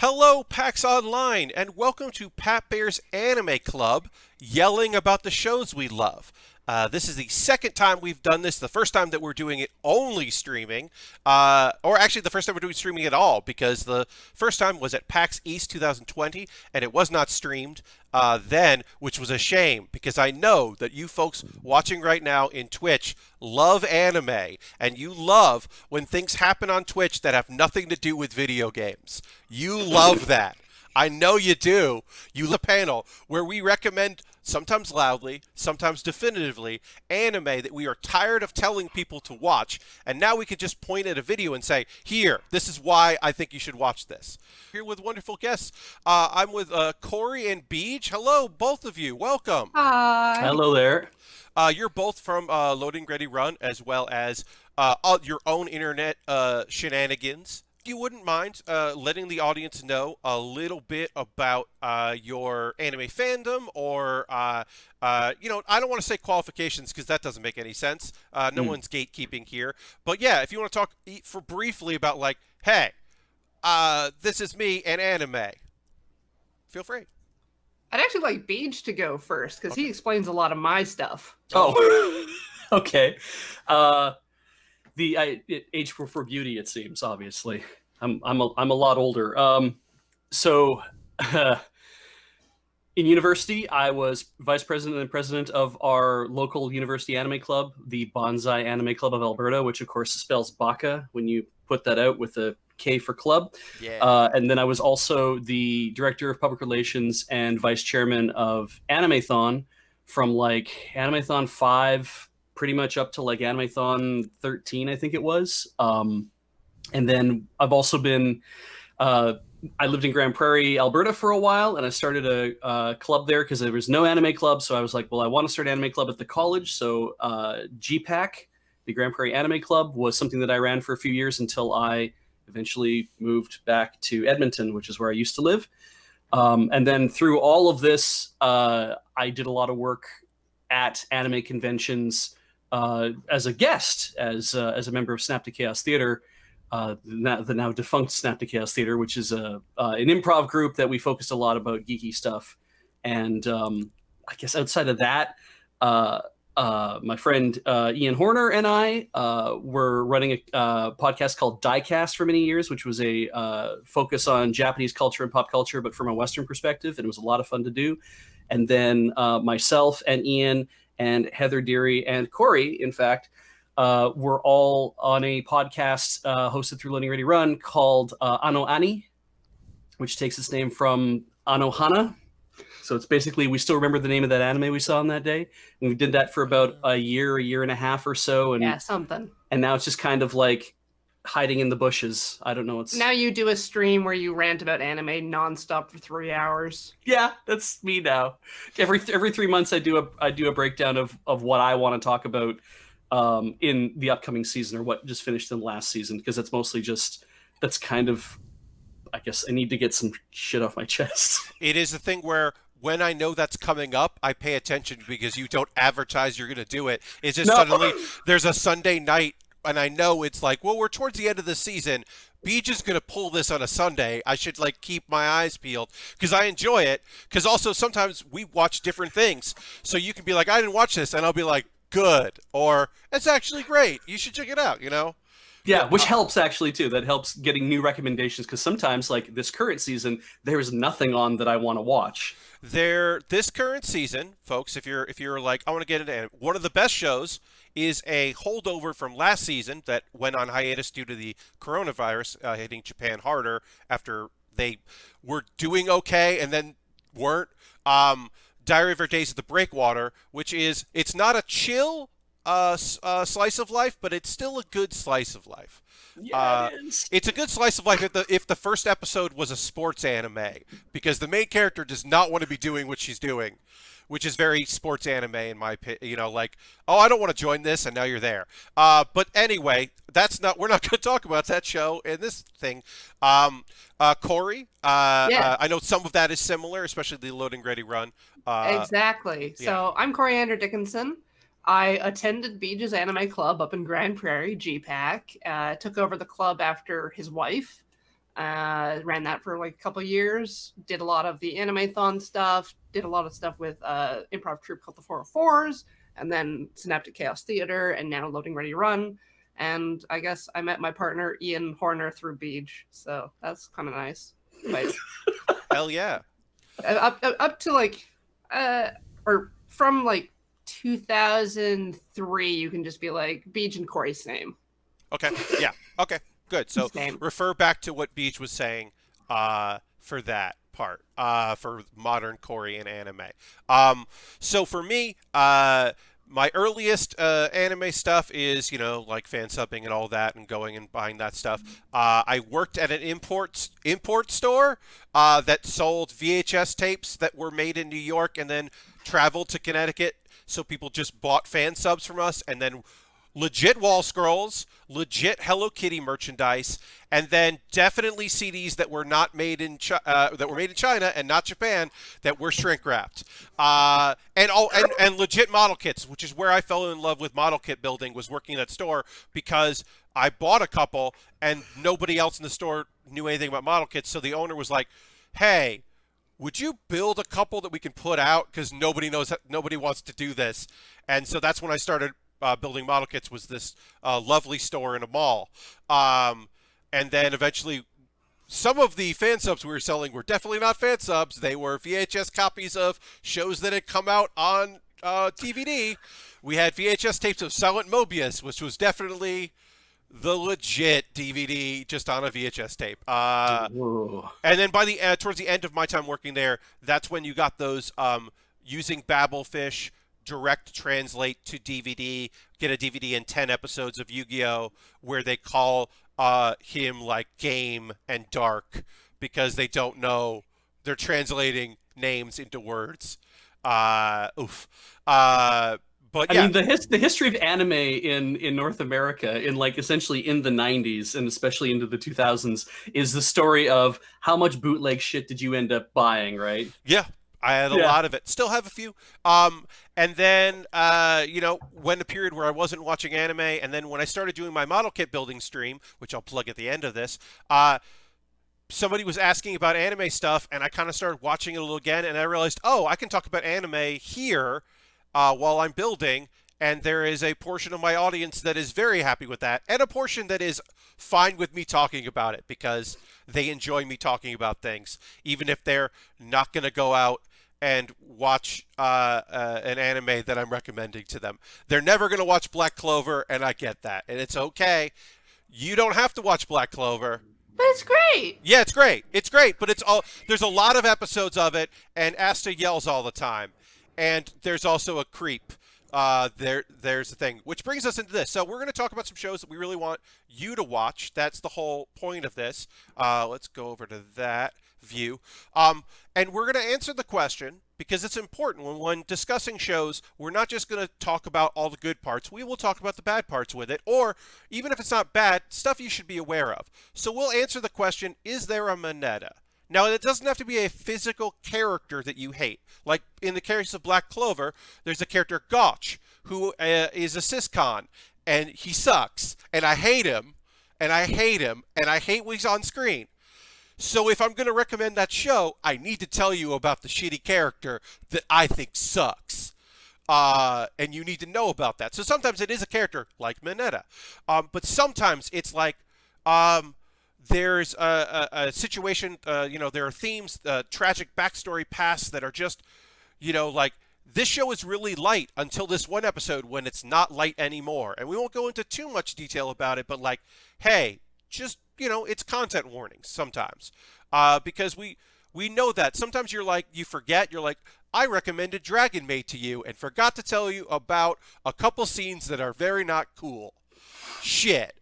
Hello, PAX Online, and welcome to Pat Bear's Anime Club, yelling about the shows we love. This is the second time we've done this. The first time that we're doing it only streaming, or actually the first time we're doing streaming at all, because the first time was at PAX East 2020, and it was not streamed then, which was a shame, because I know that you folks watching right now in Twitch love anime, and you love when things happen on Twitch that have nothing to do with video games. You love that. I know you do. You love a panel where we recommend, sometimes loudly, sometimes definitively, anime that we are tired of telling people to watch, and now we could just point at a video and say, here, this is why I think you should watch this. Here with wonderful guests. I'm with Corey and Beej. Hello, both of you. Welcome. Hi. Hello there. You're both from LoadingReadyRun, as well as your own internet shenanigans. You wouldn't mind letting the audience know a little bit about your anime fandom, or I don't want to say qualifications because that doesn't make any sense. No one's gatekeeping here, but yeah, if you want to talk for briefly about like, hey, this is me and anime, feel free. I'd actually like Beej to go first because he explains a lot of my stuff. Oh, okay. Age for beauty, it seems. Obviously, I'm a lot older. In university, I was vice president and president of our local university anime club, the Bonsai Anime Club of Alberta, which of course spells Baka when you put that out with a K for club. Yeah. And then I was also the director of public relations and vice chairman of Animethon from like Animethon 5 pretty much up to like Animethon 13, I think it was. And then I've also been, I lived in Grand Prairie, Alberta for a while, and I started a club there because there was no anime club. So I was like, well, I want to start an anime club at the college. So GPAC, the Grand Prairie Anime Club, was something that I ran for a few years until I eventually moved back to Edmonton, which is where I used to live. And then through all of this, I did a lot of work at anime conventions, as a guest, as a member of Snap to Chaos Theater, the now defunct Snap to Chaos Theater, which is an improv group that we focused a lot about geeky stuff. And I guess outside of that, my friend Ian Horner and I were running a podcast called Diecast for many years, which was a focus on Japanese culture and pop culture, but from a Western perspective, and it was a lot of fun to do. And then myself and Ian and Heather, Dery, and Corey, in fact, were all on a podcast hosted through LoadingReadyRun called Ano Ani, which takes its name from Anohana. So it's basically, we still remember the name of that anime we saw on that day. And we did that for about a year and a half or so. And, yeah, something. And now it's just kind of like hiding in the bushes. I don't know. Now you do a stream where you rant about anime nonstop for 3 hours. Yeah, that's me now. Every 3 months, I do a breakdown of what I want to talk about in the upcoming season, or what just finished in the last season, because that's mostly just, that's kind of, I guess I need to get some shit off my chest. It is a thing where when I know that's coming up, I pay attention because you don't advertise you're going to do it. It's just suddenly there's a Sunday night, and I know it's like, well, we're towards the end of the season. Beej is going to pull this on a Sunday. I should like keep my eyes peeled because I enjoy it. Because also sometimes we watch different things. So you can be like, I didn't watch this. And I'll be like, good. Or it's actually great. You should check it out, you know? Yeah, which helps actually too. That helps getting new recommendations, because sometimes, like this current season, there's nothing on that I want to watch. This current season, folks, if you're like, I want to get into it, one of the best shows is a holdover from last season that went on hiatus due to the coronavirus hitting Japan harder after they were doing okay and then weren't. Diary of Our Days of the Breakwater, which is, it's not a chill slice of life, but it's still a good slice of life. Yeah, it is. It's a good slice of life if the first episode was a sports anime, because the main character does not want to be doing what she's doing, which is very sports anime in my opinion. You know, like, oh, I don't want to join this, and now you're there. But anyway, we're not going to talk about that show in this thing. Corey, I know some of that is similar, especially the Loading Ready Run. Exactly. Yeah. So I'm Coriander Dickinson. I attended Beej's Anime Club up in Grand Prairie, GPAC. Took over the club after his wife. Ran that for like a couple years. Did a lot of the Animathon stuff. Did a lot of stuff with improv troupe called the 404s, and then Synaptic Chaos Theater, and now Loading Ready Run. And I guess I met my partner Ian Horner through Beej, so that's kind of nice. But Hell yeah. up to like or from like 2003, you can just be like Beej and Corey's name. Okay. Yeah. Okay. Good. So Same. refer back to what Beej was saying for that part for modern Korean anime. So for me, my earliest anime stuff is, like fan subbing and all that and going and buying that stuff. I worked at an import store that sold VHS tapes that were made in New York and then traveled to Connecticut. So people just bought fan subs from us, and then legit wall scrolls, legit Hello Kitty merchandise, and then definitely CDs that were not made in China and not Japan, that were shrink wrapped, and legit model kits, which is where I fell in love with model kit building, was working at that store, because I bought a couple and nobody else in the store knew anything about model kits. So the owner was like, "Hey, would you build a couple that we can put out, because nobody wants to do this?" And so that's when I started building model kits, was this lovely store in a mall. And then eventually some of the fan subs we were selling were definitely not fan subs. They were VHS copies of shows that had come out on DVD. We had VHS tapes of Silent Mobius, which was definitely the legit DVD just on a VHS tape. And then by the towards the end of my time working there, that's when you got those using Babelfish direct translate to DVD, get a DVD in 10 episodes of Yu-Gi-Oh! Where they call him like Game and Dark, because they don't know, they're translating names into words. But yeah. I mean, the history of anime in North America, in like essentially in the 90s and especially into the 2000s, is the story of how much bootleg shit did you end up buying, right? Yeah. I had a lot of it. Still have a few. And then, went a period where I wasn't watching anime. And then when I started doing my model kit building stream, which I'll plug at the end of this, somebody was asking about anime stuff, and I kind of started watching it a little again. And I realized, I can talk about anime here while I'm building. And there is a portion of my audience that is very happy with that, and a portion that is fine with me talking about it, because they enjoy me talking about things, even if they're not going to go out and watch an anime that I'm recommending to them. They're never going to watch Black Clover, and I get that, and it's okay. You don't have to watch Black Clover. But it's great. Yeah, it's great. It's great, but there's a lot of episodes of it, and Asta yells all the time, and there's also a creep. There's the thing, which brings us into this. So we're going to talk about some shows that we really want you to watch. That's the whole point of this. Let's go over to that view. And we're going to answer the question, because it's important when discussing shows. We're not just going to talk about all the good parts. We will talk about the bad parts with it, or even if it's not bad, stuff you should be aware of. So we'll answer the question, is there a Mineta? Now, it doesn't have to be a physical character that you hate. Like in the case of Black Clover, there's a character, Gotch, who is a syscon, and he sucks, and I hate him, and I hate him, and I hate when he's on screen. So if I'm going to recommend that show, I need to tell you about the shitty character that I think sucks. And you need to know about that. So sometimes it is a character like Mineta. But sometimes it's like... there's a situation, there are themes, tragic backstory pasts that are just, like, this show is really light until this one episode when it's not light anymore. And we won't go into too much detail about it, but like, hey, just, it's content warnings sometimes. Because we know that. Sometimes you forget, you're like, I recommended Dragon Maid to you and forgot to tell you about a couple scenes that are very not cool. Shit.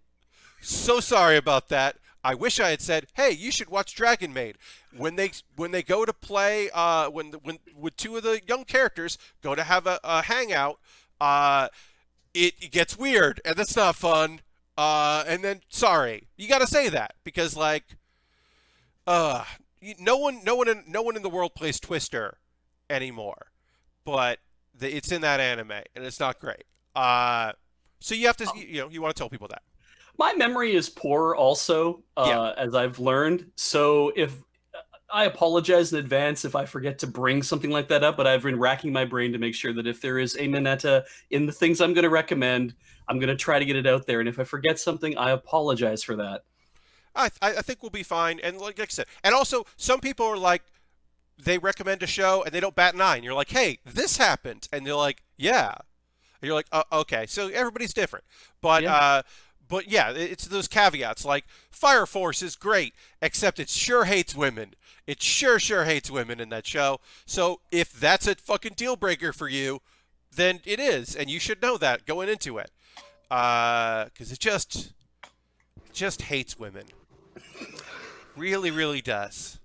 So sorry about that. I wish I had said, "Hey, you should watch Dragon Maid." When they go to play, with two of the young characters go to have a hangout, it gets weird, and that's not fun. And then sorry, you got to say that, because no one in the world plays Twister anymore, but it's in that anime, and it's not great. So you have to, you want to tell people that. My memory is poor also, Yeah. as I've learned. So if I apologize in advance if I forget to bring something like that up, but I've been racking my brain to make sure that if there is a Mineta in the things I'm going to recommend, I'm going to try to get it out there. And if I forget something, I apologize for that. I think we'll be fine. And like I said, and also some people are like, they recommend a show and they don't bat an eye. And you're like, hey, this happened. And they're like, yeah. And you're like, okay. So everybody's different. But Yeah. but yeah, it's those caveats like Fire Force is great, except it sure hates women. It sure hates women in that show. So if that's a fucking deal breaker for you, then it is, and you should know that going into it, because it just hates women. Really does.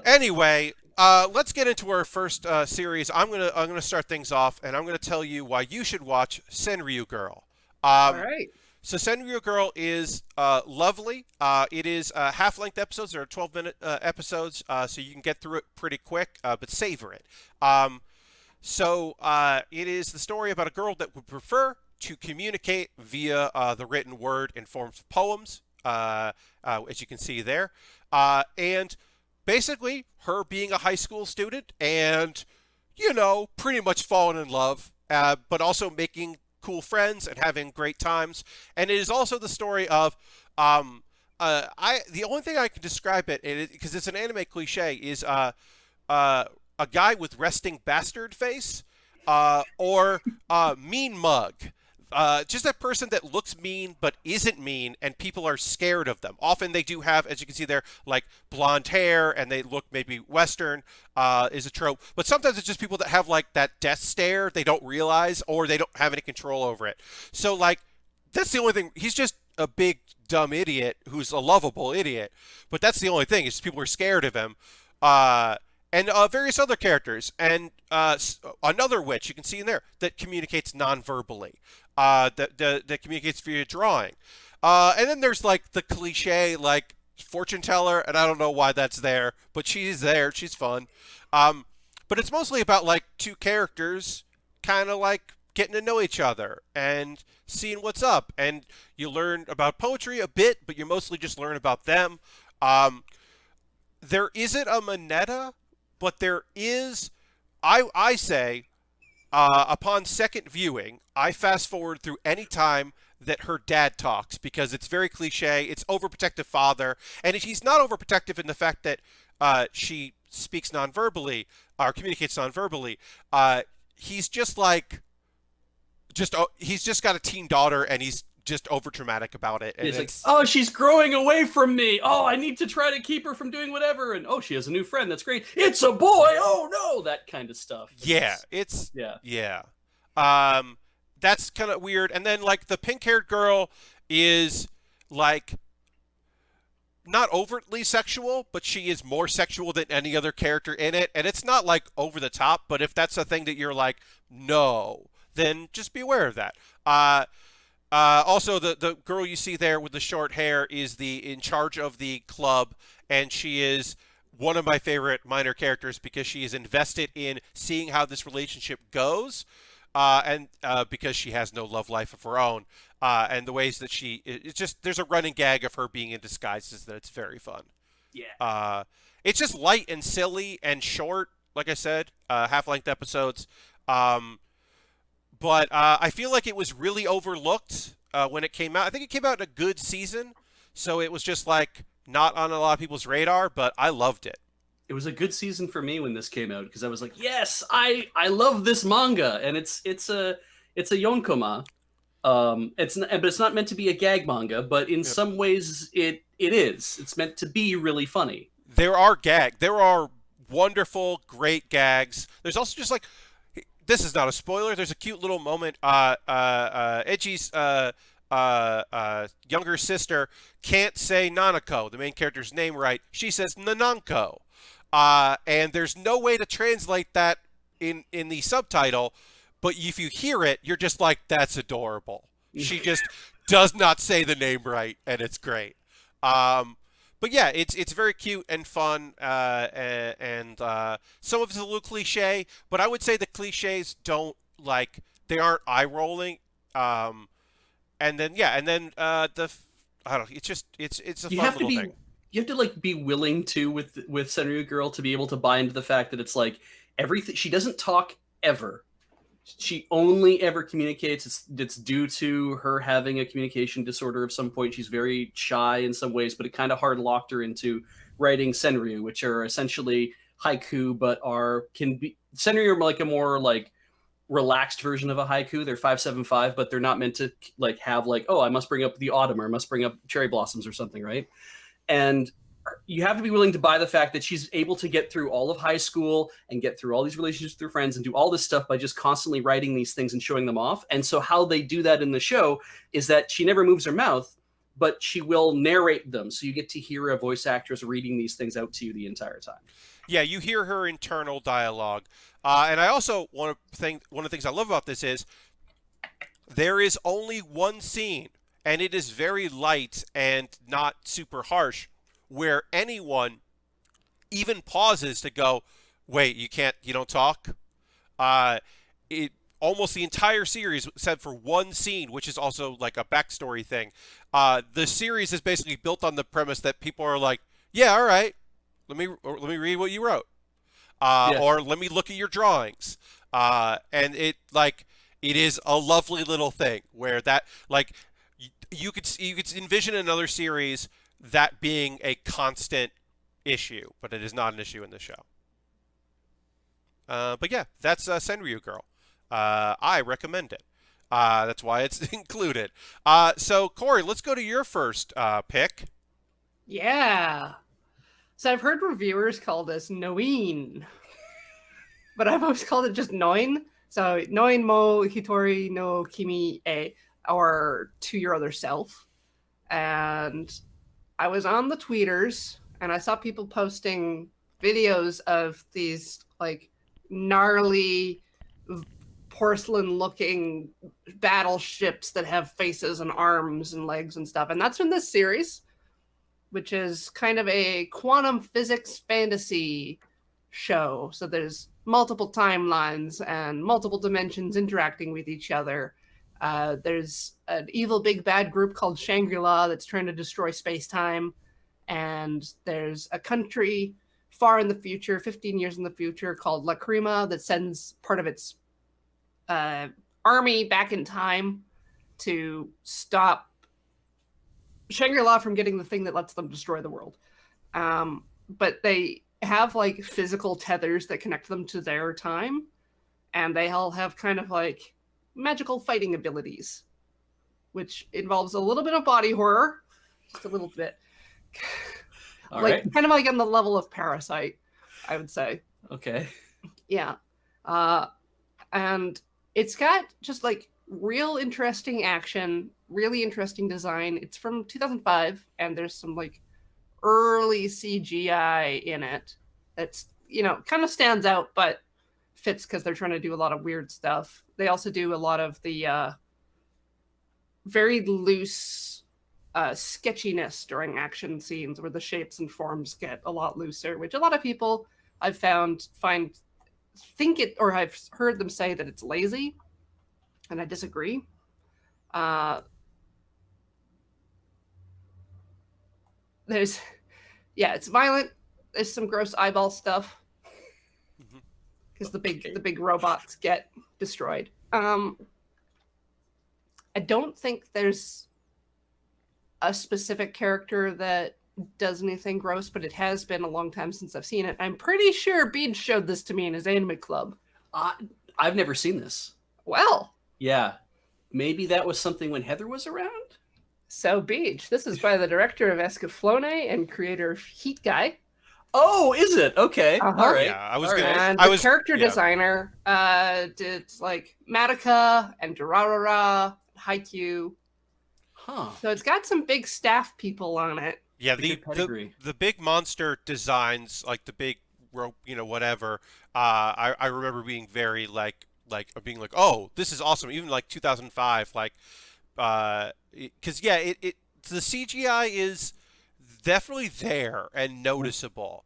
Anyway, let's get into our first series. I'm gonna start things off, and I'm gonna tell you why you should watch Senryu Girl. All right. So Senryu Girl is lovely. It is half-length episodes. There are 12-minute episodes, so you can get through it pretty quick, but savor it. So it is the story about a girl that would prefer to communicate via the written word in forms of poems, as you can see there. And basically, her being a high school student and, pretty much falling in love, but also making cool friends and having great times. And it is also the story of, the only thing I can describe it, because it's an anime cliche, is a guy with resting bastard face, or mean mug. Just a person that looks mean but isn't mean, and people are scared of them. Often they do have, as you can see there, like blonde hair, and they look maybe Western, is a trope. But sometimes it's just people that have like that death stare they don't realize, or they don't have any control over it. So like, that's the only thing. He's just a big dumb idiot who's a lovable idiot. But that's the only thing, is people are scared of him. And various other characters, and another witch you can see in there that communicates non-verbally, that communicates via drawing. And then there's like the cliche, like fortune teller, and I don't know why that's there, but she's there. She's fun. But it's mostly about like two characters kind of like getting to know each other and seeing what's up. And you learn about poetry a bit, but you mostly just learn about them. There isn't a Mineta, but there is, I say, upon second viewing, I fast forward through any time that her dad talks, because it's very cliche. It's overprotective father, and he's not overprotective in the fact that she speaks non-verbally or communicates non-verbally. He's just like, he's just got a teen daughter, and he's just over dramatic about it. And it's like, oh, she's growing away from me. Oh, I need to try to keep her from doing whatever. And oh, she has a new friend. That's great. It's a boy. Oh no, that kind of stuff. Yeah, that's kind of weird. And then like the pink-haired girl is like not overtly sexual, but she is more sexual than any other character in it. And it's not like over the top, but if that's a thing that you're like, no, then just be aware of that. Also, the girl you see there with the short hair is in charge of the club, and she is one of my favorite minor characters because she is invested in seeing how this relationship goes, and because she has no love life of her own, and the ways that it's just, there's a running gag of her being in disguises that it's very fun. Yeah. It's just light and silly and short, like I said, half-length episodes. But I feel like it was really overlooked when it came out. I think it came out in a good season, so it was just like not on a lot of people's radar, but I loved it. It was a good season for me when this came out, because I was like, yes, I love this manga, and it's a yonkoma. But it's not meant to be a gag manga, but in some ways it is. It's meant to be really funny. There are wonderful, great gags. There's also just like, this is not a spoiler. There's a cute little moment. Edgy's younger sister can't say Nanako, the main character's name, right. She says Nananko. And there's no way to translate that in the subtitle, but if you hear it, you're just like, that's adorable. She just does not say the name right, and it's great. But yeah, it's very cute and fun, and some of it's a little cliche, but I would say the cliches they aren't eye-rolling, and and then I don't know, it's a You fun have to little be thing. you have to like be willing to with Senryu Girl to be able to buy into the fact that it's like everything. She doesn't talk ever. She only ever communicates. It's due to her having a communication disorder of some point. She's very shy in some ways, but it kind of hard locked her into writing Senryu, which are essentially haiku, but can be Senryu are like a more like relaxed version of a haiku. They're 575, but they're not meant to like have like, oh, I must bring up the autumn or I must bring up cherry blossoms or something, right? And you have to be willing to buy the fact that she's able to get through all of high school and get through all these relationships with her friends and do all this stuff by just constantly writing these things and showing them off. And so how they do that in the show is that she never moves her mouth, but she will narrate them. So you get to hear a voice actress reading these things out to you the entire time. Yeah, you hear her internal dialogue. And I also one of the things I love about this is there is only one scene, and it is very light and not super harsh, where anyone even pauses to go, wait, you don't talk? It almost the entire series, except for one scene, which is also like a backstory thing. The series is basically built on the premise that people are like, yeah, all right, let me read what you wrote, or let me look at your drawings, and it is a lovely little thing where that like you could envision another series that being a constant issue, but it is not an issue in the show. But yeah, that's Senryu Girl. I recommend it. That's why it's included. So Corey, let's go to your first pick. Yeah. So I've heard reviewers call this Noin, but I've always called it just Noin. So Noin mo hitori no kimi e, or to your other self. And I was on the tweeters and I saw people posting videos of these like gnarly porcelain looking battleships that have faces and arms and legs and stuff. And that's from this series, which is kind of a quantum physics fantasy show. So there's multiple timelines and multiple dimensions interacting with each other. There's an evil big bad group called Shangri-La that's trying to destroy space-time. And there's a country far in the future, 15 years in the future, called La Crema that sends part of its army back in time to stop Shangri-La from getting the thing that lets them destroy the world. But they have like physical tethers that connect them to their time. And they all have kind of like magical fighting abilities, which involves a little bit of body horror, just a little bit. Kind of like on the level of Parasite, I would say. Okay. Yeah. And it's got just like real interesting action, really interesting design. It's from 2005, and there's some like early CGI in it that's, kind of stands out, but fits because they're trying to do a lot of weird stuff. They also do a lot of the very loose sketchiness during action scenes where the shapes and forms get a lot looser, which a lot of people I've think it, or I've heard them say that it's lazy, and I disagree. It's violent. There's some gross eyeball stuff because the big robots get destroyed. I don't think there's a specific character that does anything gross, but it has been a long time since I've seen it. I'm pretty sure Beej showed this to me in his anime club. I've never seen this. Well, yeah, maybe that was something when Heather was around. So Beej, this is by the director of Escaflowne and creator of Heat Guy. Oh, is it? Okay. Uh-huh. All right. Yeah, and the character designer did like Madoka and Durarara, Haikyuu. Huh. So it's got some big staff people on it. Yeah, the big monster designs, like the big rope, whatever. I remember being very being like, oh, this is awesome. Even like 2005, because the CGI is definitely there and noticeable,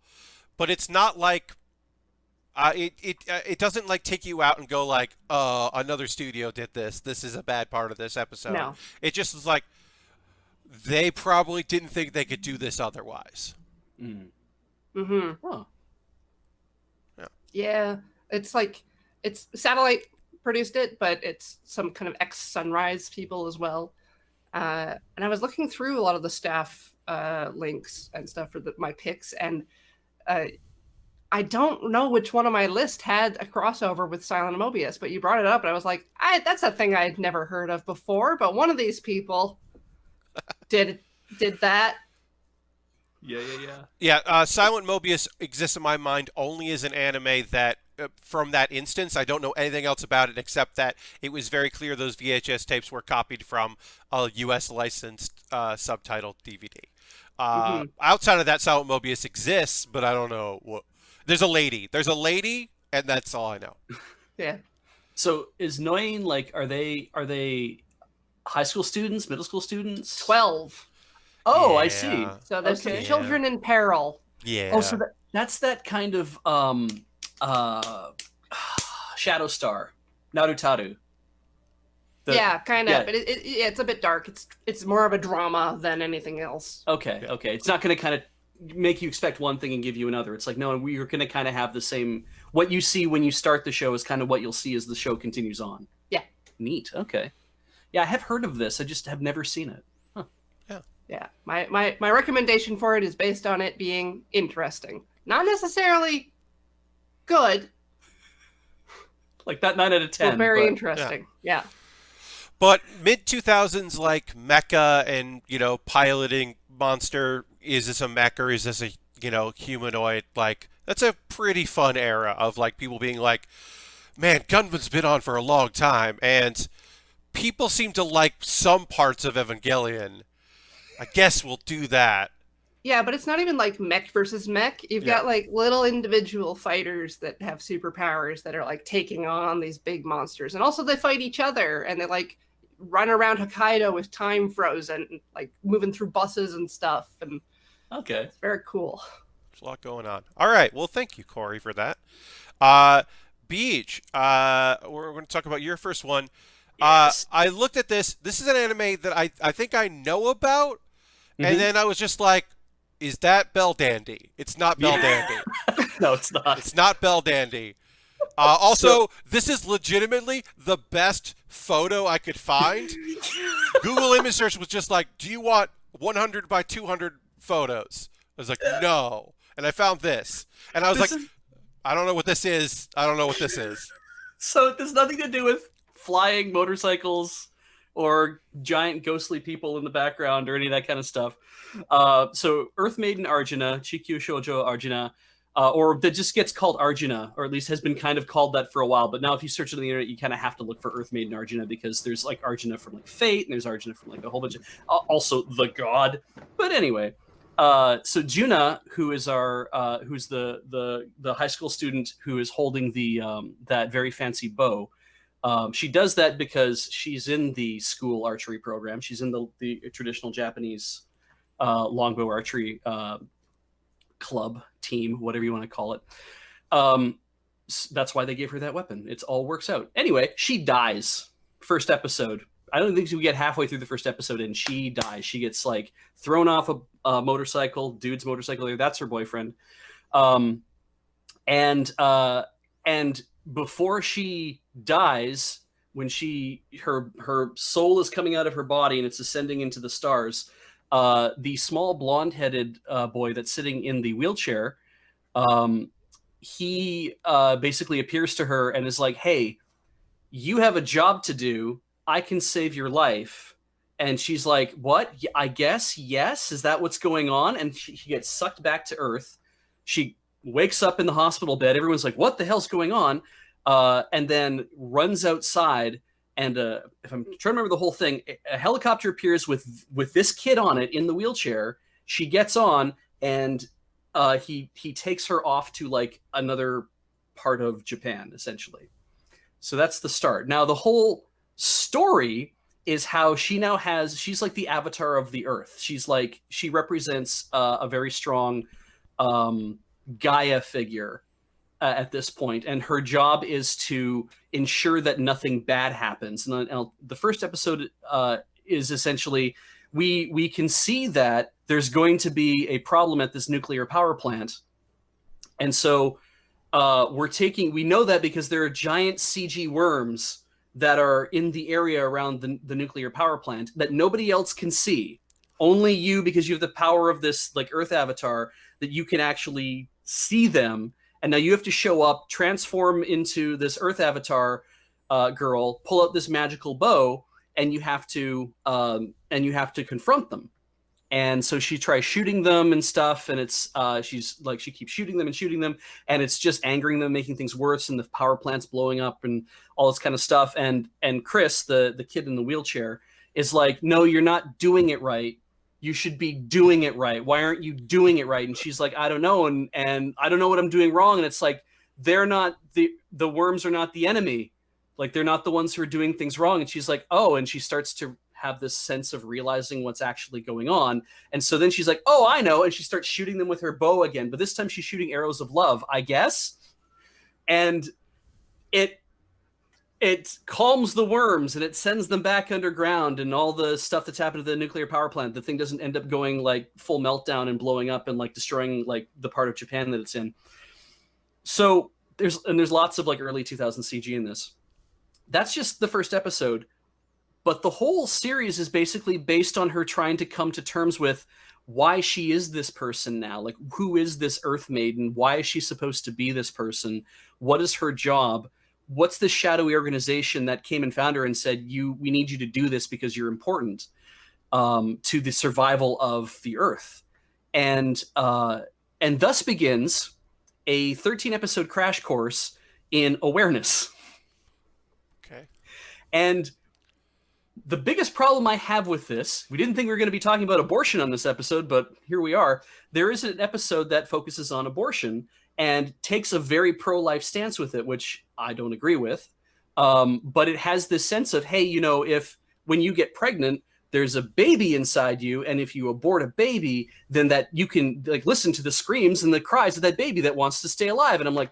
but it's not like It doesn't like take you out and go like, another studio did this. This is a bad part of this episode. No. It just is like they probably didn't think they could do this otherwise. Mm-hmm. Huh. Yeah, it's like it's Satellite produced it, but it's some kind of ex-Sunrise people as well. And I was looking through a lot of the staff links and stuff for my picks, and I don't know which one on my list had a crossover with Silent Mobius, but you brought it up, and I was like, that's a thing I'd never heard of before, but one of these people did that. Yeah, Silent Mobius exists in my mind only as an anime that, from that instance, I don't know anything else about it except that it was very clear those VHS tapes were copied from a U.S. licensed subtitled DVD. Outside of that, Silent Mobius exists, but I don't know what. There's a lady, and that's all I know. Yeah. So is Noin like? Are they high school students, middle school students? 12. Oh, Yeah. I see. So there's Okay. some children in peril. Yeah. Oh, so that's that kind of Shadow Star, Narutaru. Yeah, kind of. yeah. But it's a bit dark. It's more of a drama than anything else. Okay. It's not going to kind of make you expect one thing and give you another. It's like, no, we're going to kind of have the same. What you see when you start the show is kind of what you'll see as the show continues on. Yeah. Neat. Okay. Yeah, I have heard of this. I just have never seen it. Huh. Yeah. My recommendation for it is based on it being interesting. Not necessarily good, Like that 9 out of 10. but very but- interesting. Yeah. But mid-2000s, like, mecha and, piloting monster, is this a mech or is this a, humanoid? Like, that's a pretty fun era of, like, people being like, man, Gundam's been on for a long time, and people seem to like some parts of Evangelion. I guess we'll do that. Yeah, but it's not even like mech versus mech. You've got like little individual fighters that have superpowers that are like taking on these big monsters. And also they fight each other and they like run around Hokkaido with time frozen, like moving through buses and stuff. And Okay. it's very cool. There's a lot going on. All right. Well, thank you, Corey, for that. Beej, we're going to talk about your first one. Yes. I looked at this. This is an anime that I think I know about. And then I was just like, is that Bell Dandy? It's not Bell Dandy. No, it's not. It's not Bell Dandy. Also, this is legitimately the best photo I could find. Google image search was just like, do you want 100 by 200 photos? I was like, no. And I found this. And I was like, I don't know what this is. I don't know what this is. So it has nothing to do with flying motorcycles or giant ghostly people in the background or any of that kind of stuff. So Earth Maiden Arjuna, Chikyu Shoujo Arjuna, or that just gets called Arjuna, or at least has been kind of called that for a while. But now if you search on the internet, you kind of have to look for Earth Maiden Arjuna because there's like Arjuna from like Fate, and there's Arjuna from like a whole bunch of, also the god. But anyway, so Juna, who is our, who's the high school student who is holding the that very fancy bow. She does that because she's in the school archery program. She's in the traditional Japanese longbow archery club, team, whatever you want to call it. That's why they gave her that weapon. It all works out. Anyway, she dies. First episode. I don't think we get halfway through the first episode and she dies. She gets like thrown off a motorcycle, dude's motorcycle. That's her boyfriend. And before she dies, when her soul is coming out of her body and it's ascending into the stars, the small blonde-headed boy that's sitting in the wheelchair, he basically appears to her and is like, hey, you have a job to do. I can save your life. And she's like, what? I guess, yes. Is that what's going on? And she gets sucked back to Earth. She wakes up in the hospital bed. Everyone's like, what the hell's going on? And then runs outside. And if I'm trying to remember the whole thing, a helicopter appears with this kid on it in the wheelchair. She gets on, and he takes her off to like another part of Japan, essentially. So that's the start. Now the whole story is how she's like the avatar of the Earth. She represents a very strong Gaia figure at this point, and her job is to ensure that nothing bad happens. And the first episode is essentially we can see that there's going to be a problem at this nuclear power plant, and so we know that because there are giant CG worms that are in the area around the nuclear power plant that nobody else can see. Only you, because you have the power of this like Earth avatar, that you can actually see them. And now you have to show up, transform into this Earth avatar girl, pull out this magical bow, and you have to confront them. And so she tries shooting them and stuff, and it's she keeps shooting them, and it's just angering them, making things worse, and the power plant's blowing up and all this kind of stuff. And Chris, the kid in the wheelchair, is like, no, you're not doing it right. You should be doing it right. Why aren't you doing it right? And she's like, I don't know, and I don't know what I'm doing wrong. And it's like, they're not the worms are not the enemy. Like, they're not the ones who are doing things wrong. And she's like, oh, and she starts to have this sense of realizing what's actually going on. And so then she's like, oh, I know. And she starts shooting them with her bow again. But this time she's shooting arrows of love, I guess. And it calms the worms and it sends them back underground, and all the stuff that's happened to the nuclear power plant. The thing doesn't end up going like full meltdown and blowing up and like destroying like the part of Japan that it's in. So there's lots of like early 2000 CG in this. That's just the first episode. But the whole series is basically based on her trying to come to terms with why she is this person now. Like, who is this Earth Maiden? Why is she supposed to be this person? What is her job? What's this shadowy organization that came and found her and said, we need you to do this because you're important to the survival of the Earth. And thus begins a 13-episode crash course in awareness. Okay. And the biggest problem I have with this, we didn't think we were going to be talking about abortion on this episode, but here we are. There is an episode that focuses on abortion and takes a very pro-life stance with it, which I don't agree with. But it has this sense of, hey, you know, if when you get pregnant, there's a baby inside you, and if you abort a baby, then that you can like listen to the screams and the cries of that baby that wants to stay alive. And I'm like,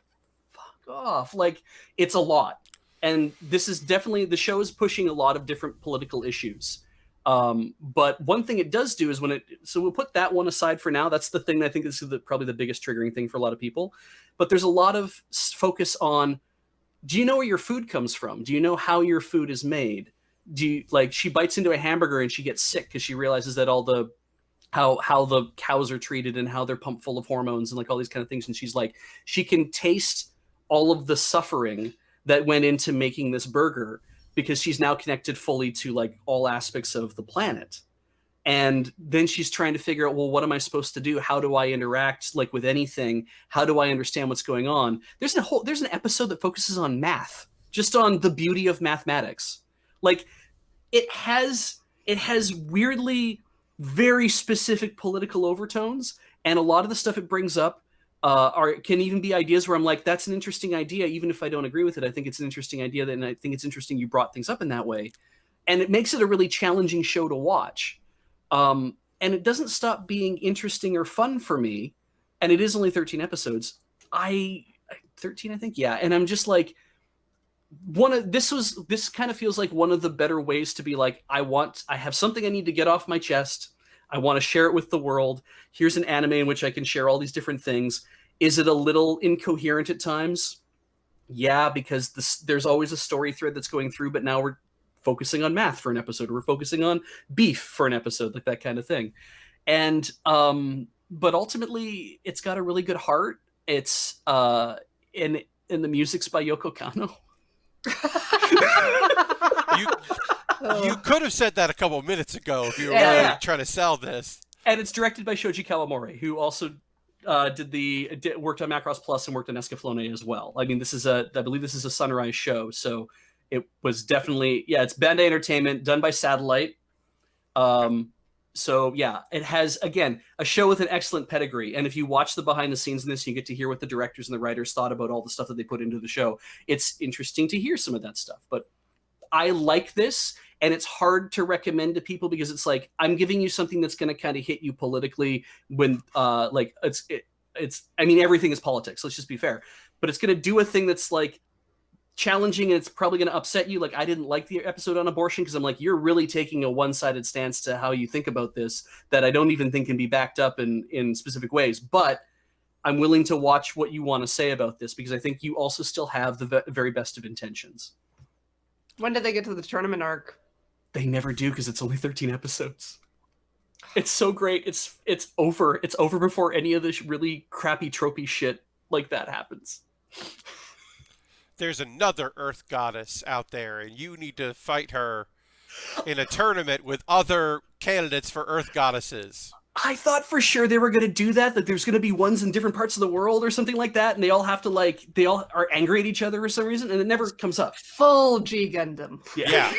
fuck off. Like, it's a lot. And this is definitely, the show is pushing a lot of different political issues. But one thing it does do is so we'll put that one aside for now. That's the thing that I think is probably the biggest triggering thing for a lot of people. But there's a lot of focus on, do you know where your food comes from? Do you know how your food is made? She bites into a hamburger and she gets sick because she realizes that how the cows are treated and how they're pumped full of hormones and like all these kind of things. And she's like, she can taste all of the suffering that went into making this burger because she's now connected fully to like all aspects of the planet. And then she's trying to figure out, well, what am I supposed to do? How do I interact like with anything? How do I understand what's going on? There's an episode that focuses on math, just on the beauty of mathematics. Like, it has weirdly very specific political overtones, and a lot of the stuff it brings up can even be ideas where I'm like, that's an interesting idea, even if I don't agree with it. I think it's an interesting idea, and I think it's interesting you brought things up in that way. And it makes it a really challenging show to watch. And it doesn't stop being interesting or fun for me. And it is only 13 episodes. 13, I think? Yeah. And I'm just like, this kind of feels like one of the better ways to be like, I have something I need to get off my chest. I want to share it with the world. Here's an anime in which I can share all these different things. Is it a little incoherent at times? Yeah, because there's always a story thread that's going through, but now we're focusing on math for an episode, or we're focusing on beef for an episode, like that kind of thing. And but ultimately, it's got a really good heart. It's and the music's by Yoko Kanno. You could have said that a couple of minutes ago if you were really trying to sell this. And it's directed by Shoji Kawamori, who also worked on Macross Plus and worked on Escaflowne as well. I mean, I believe this is a Sunrise show, so it was definitely, it's Bandai Entertainment, done by Satellite. So yeah, it has, again, a show with an excellent pedigree. And if you watch the behind the scenes in this, you get to hear what the directors and the writers thought about all the stuff that they put into the show. It's interesting to hear some of that stuff, but I like this, and it's hard to recommend to people because it's like, I'm giving you something that's going to kind of hit you politically when, I mean, everything is politics. Let's just be fair. but it's going to do a thing that's like challenging, and it's probably going to upset you. Like, I didn't like the episode on abortion because I'm like, you're really taking a one-sided stance to how you think about this that I don't even think can be backed up in specific ways. But I'm willing to watch what you want to say about this because I think you also still have the very best of intentions. When did they get to the tournament arc? They never do because it's only 13 episodes. It's so great. It's over. It's over before any of this really crappy tropey shit like that happens. There's another Earth goddess out there, and you need to fight her in a tournament with other candidates for Earth goddesses. I thought for sure they were going to do that there's going to be ones in different parts of the world or something like that, and they all have to, like, they all are angry at each other for some reason, and it never comes up. Full G Gundam. Yeah.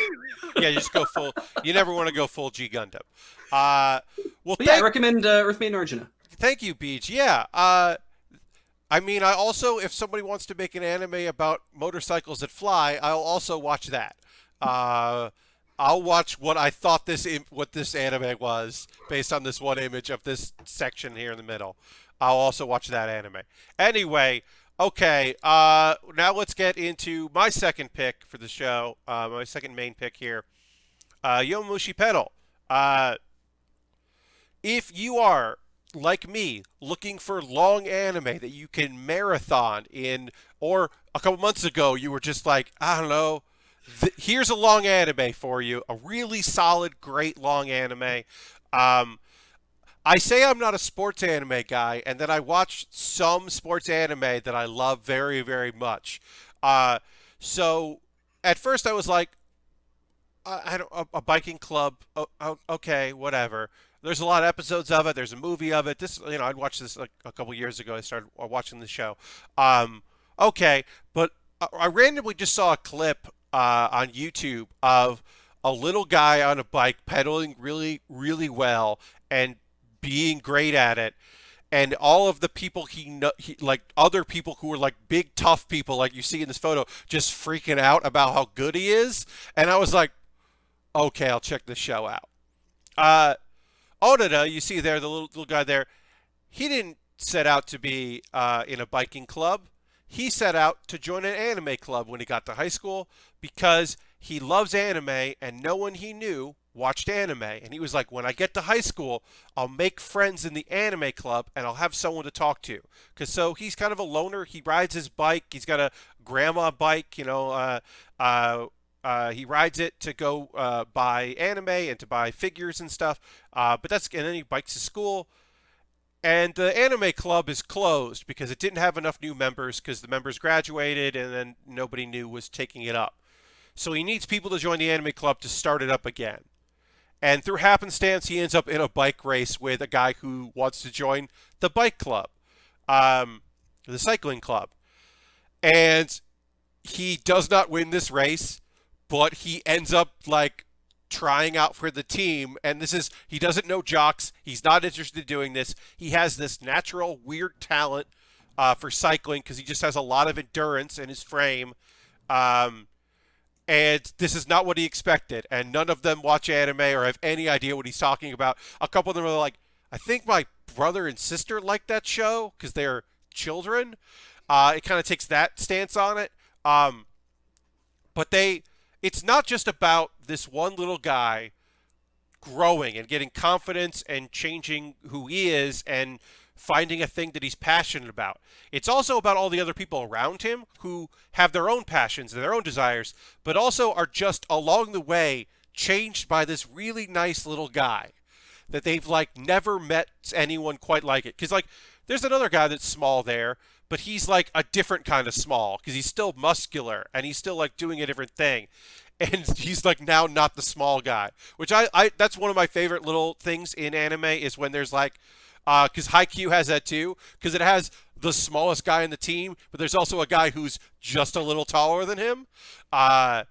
Yeah, you just go full. You never want to go full G Gundam. Well, I recommend Earthmaiden Arjuna. Thank you, Beej. Yeah. I mean, I also, if somebody wants to make an anime about motorcycles that fly, I'll also watch that. I'll watch what I thought this anime was based on this one image of this section here in the middle. I'll also watch that anime. Anyway, okay. Now let's get into my second pick for the show. My second main pick here. Yowamushi Pedal. If you are, like me, looking for long anime that you can marathon in, or a couple months ago you were just like, I don't know, here's a long anime for you, a really solid, great long anime. I say I'm not a sports anime guy, and then I watch some sports anime that I love very, very much. So at first I was like, I don't, a biking club, okay, whatever. There's a lot of episodes of it. There's a movie of it. This, I'd watched this like a couple years ago. I started watching the show. Okay, but I randomly just saw a clip on YouTube of a little guy on a bike pedaling really, really well and being great at it. And all of the people he like other people who were like big tough people like you see in this photo just freaking out about how good he is. And I was like, okay, I'll check this show out. Onoda, you see there, the little guy there, he didn't set out to be in a biking club. He set out to join an anime club when he got to high school because he loves anime and no one he knew watched anime. And he was like, when I get to high school, I'll make friends in the anime club and I'll have someone to talk to. Because so he's kind of a loner. He rides his bike. He's got a grandma bike, he rides it to go buy anime and to buy figures and stuff. And then he bikes to school. And the anime club is closed because it didn't have enough new members because the members graduated and then nobody new was taking it up. So he needs people to join the anime club to start it up again. And through happenstance, he ends up in a bike race with a guy who wants to join the bike club, the cycling club. And he does not win this race, but he ends up like trying out for the team. And he doesn't know jocks. He's not interested in doing this. He has this natural weird talent for cycling because he just has a lot of endurance in his frame. And this is not what he expected. And none of them watch anime or have any idea what he's talking about. A couple of them are like, I think my brother and sister like that show because they're children. It kind of takes that stance on it. But it's not just about this one little guy growing and getting confidence and changing who he is and finding a thing that he's passionate about. It's also about all the other people around him who have their own passions and their own desires, but also are just along the way changed by this really nice little guy that they've like never met anyone quite like it. Because like there's another guy that's small there, but he's like a different kind of small because he's still muscular and he's still like doing a different thing. And he's like now not the small guy, which I that's one of my favorite little things in anime is when there's like, because Haikyuu has that too, because it has the smallest guy in the team, but there's also a guy who's just a little taller than him, but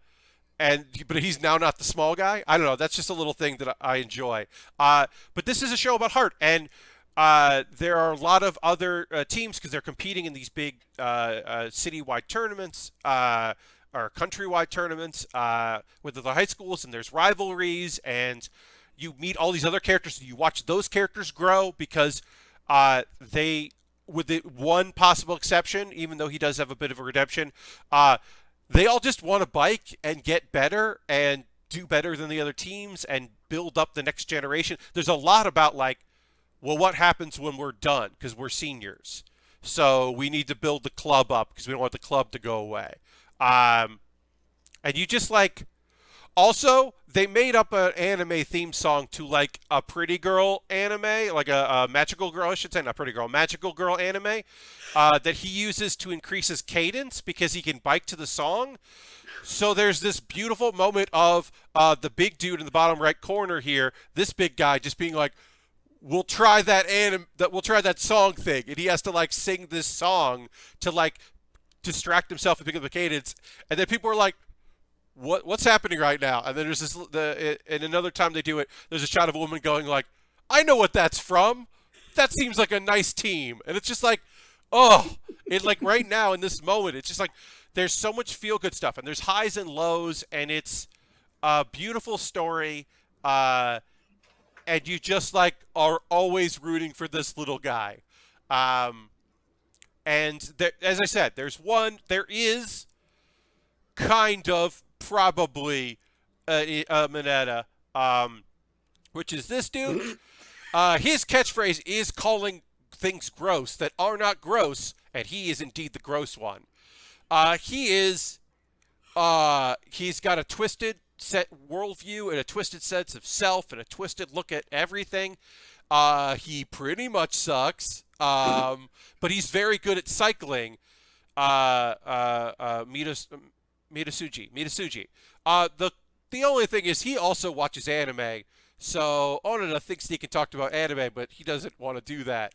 he's now not the small guy. I don't know. That's just a little thing that I enjoy. But this is a show about heart, and there are a lot of other teams because they're competing in these big citywide tournaments or countrywide tournaments with the high schools, and there's rivalries, and you meet all these other characters, and you watch those characters grow because they with the one possible exception, even though he does have a bit of a redemption, they all just want to bike and get better and do better than the other teams and build up the next generation. There's a lot about like, well, what happens when we're done? Because we're seniors. So we need to build the club up because we don't want the club to go away. And you just like, also, they made up an anime theme song to like a pretty girl anime, like a magical girl, I should say, not pretty girl, magical girl anime, that he uses to increase his cadence because he can bike to the song. So there's this beautiful moment of the big dude in the bottom right corner here, this big guy just being like, we'll try that song thing, and he has to like sing this song to like distract himself and pick up the cadence, and then people are like, what's happening right now? And then there's this, and another time they do it, there's a shot of a woman going like, I know what that's from. That seems like a nice team. And it's just like, oh, it like right now in this moment, it's just like, there's so much feel good stuff, and there's highs and lows, and it's a beautiful story. And you just like are always rooting for this little guy. And there, as I said, there is kind of probably Mineta, which is this dude. His catchphrase is calling things gross that are not gross, and he is indeed the gross one. He's got a twisted set worldview and a twisted sense of self and a twisted look at everything. He pretty much sucks, but he's very good at cycling. Mitasuji. The only thing is he also watches anime, so Onoda thinks he can talk about anime, but he doesn't want to do that.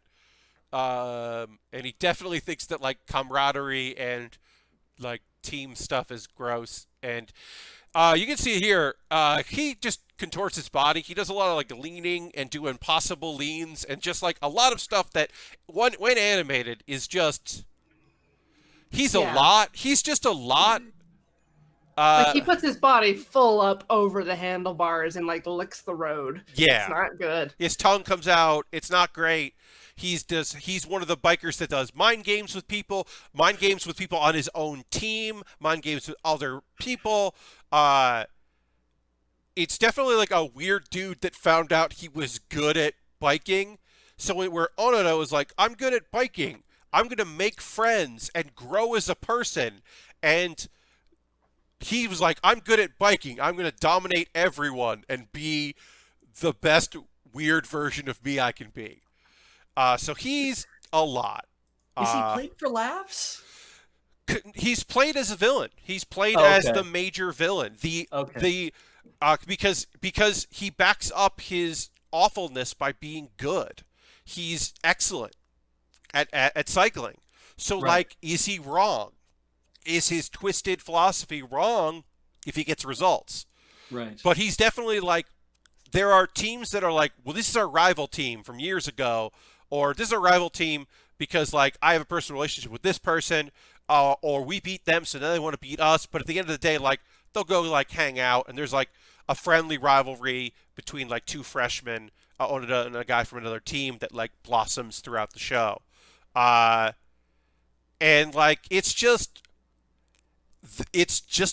And he definitely thinks that like camaraderie and like team stuff is gross. And you can see here, he just contorts his body. He does a lot of like leaning and do impossible leans and just like a lot of stuff that when animated is just. He's a lot. He's just a lot. Like he puts his body full up over the handlebars and like licks the road. Yeah, it's not good. His tongue comes out. It's not great. He's one of the bikers that does mind games with people on his own team, mind games with other people. It's definitely like a weird dude that found out he was good at biking. So where Onoda was like, I'm good at biking. I'm going to make friends and grow as a person. And he was like, I'm good at biking. I'm going to dominate everyone and be the best weird version of me I can be. So he's a lot. Is he played for laughs? He's played as a villain. He's played as the major villain. Because he backs up his awfulness by being good. He's excellent at cycling. So, like, is he wrong? Is his twisted philosophy wrong if he gets results? Right. But he's definitely like, there are teams that are like, well, this is our rival team from years ago, or this is our rival team because, like, I have a personal relationship with this person, or we beat them, so now they want to beat us. But at the end of the day, like, they'll go, like, hang out, and there's, like, a friendly rivalry between, like, two freshmen, Onoda and a guy from another team that, like, blossoms throughout the show. And, like, it's just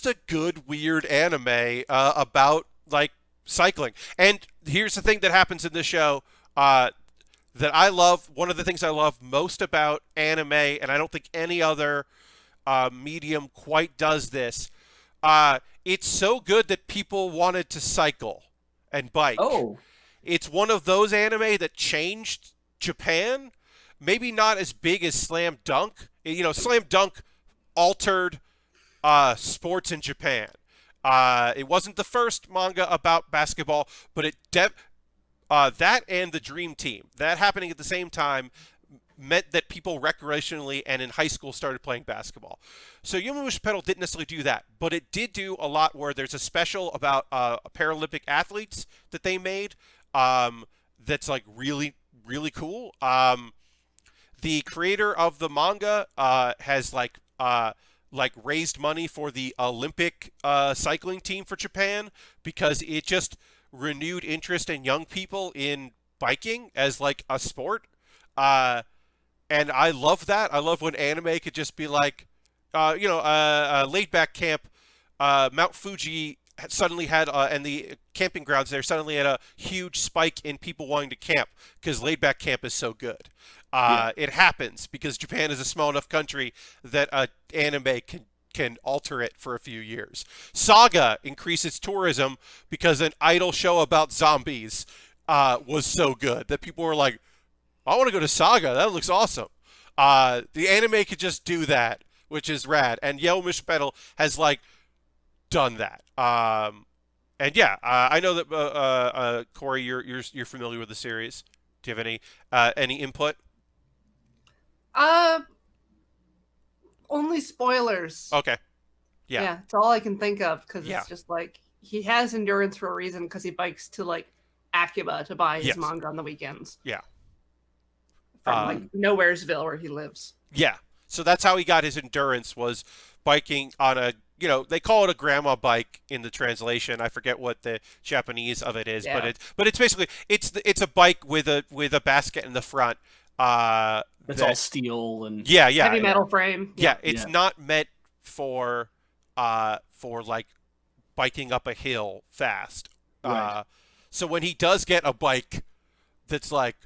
a good, weird anime about, like, cycling. And here's the thing that happens in this show that I love. One of the things I love most about anime, and I don't think any other medium quite does this, it's so good that people wanted to cycle and bike. Oh. It's one of those anime that changed Japan. Maybe not as big as Slam Dunk. You know, Slam Dunk altered sports in Japan. It wasn't the first manga about basketball, but it that and the Dream Team, that happening at the same time, meant that people recreationally and in high school started playing basketball. So Yowamushi Pedal didn't necessarily do that, but it did do a lot where there's a special about Paralympic athletes that they made that's like really, really cool. The creator of the manga has like raised money for the Olympic cycling team for Japan because it just renewed interest in young people in biking as like a sport. And I love that. I love when anime could just be like, laid back camp. Mount Fuji suddenly had, and the camping grounds there suddenly had a huge spike in people wanting to camp because laid back camp is so good. It happens because Japan is a small enough country that anime can alter it for a few years. Saga increases tourism because an idol show about zombies was so good that people were like, I want to go to Saga. That looks awesome. The anime could just do that, which is rad. And Yowamushi Pedal has like done that. And yeah, I know that Corey, you're familiar with the series. Do you have any input? Only spoilers. Okay. Yeah. Yeah, it's all I can think of because Yeah. it's just like he has endurance for a reason because he bikes to like Akiba to buy his Yes. manga on the weekends. Yeah. From like Nowheresville where he lives. Yeah. So that's how he got his endurance, was biking on a, they call it a grandma bike in the translation. I forget what the Japanese of it is, Yeah. but it's basically it's a bike with a basket in the front. It's all steel and yeah, Heavy metal frame. Yeah, it's Yeah. not meant for like biking up a hill fast. Right. So when he does get a bike that's like